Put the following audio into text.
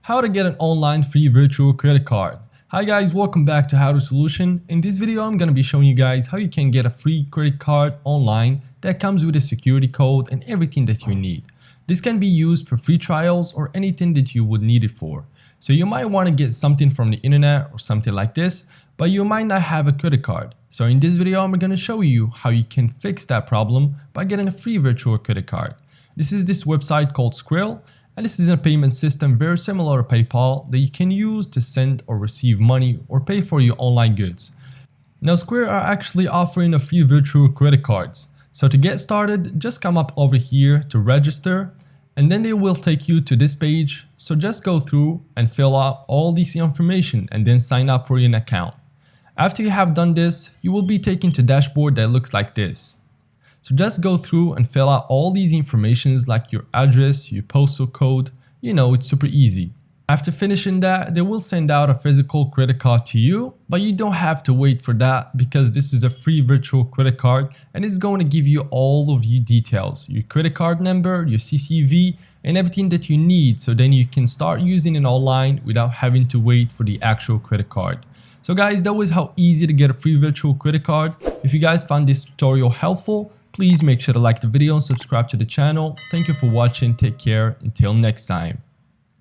How to get an online free virtual credit card. Hi guys, welcome back to How to Solution. In this video I'm going to be showing you guys how you can get a free credit card online that comes with a security code and everything that you need. This can be used for free trials or anything that you would need it for. So you might want to get something from the internet or something like this, but you might not have a credit card. So in this video I'm going to show you how you can fix that problem by getting a free virtual credit card. This is this website called Skrill. And this is a payment system very similar to PayPal that you can use to send or receive money or pay for your online goods. Now Square are actually offering a free virtual credit cards. So to get started, just come up over here to register and then they will take you to this page. So just go through and fill out all this information and then sign up for an account. After you have done this, you will be taken to a dashboard that looks like this. So just go through and fill out all these informations like your address, your postal code, it's super easy. After finishing that, they will send out a physical credit card to you, but you don't have to wait for that because this is a free virtual credit card and it's going to give you all of your details, your credit card number, your CCV and everything that you need, so then you can start using it online without having to wait for the actual credit card. So guys, that was how easy to get a free virtual credit card. If you guys found this tutorial helpful, please make sure to like the video and subscribe to the channel. Thank you for watching. Take care. Until next time.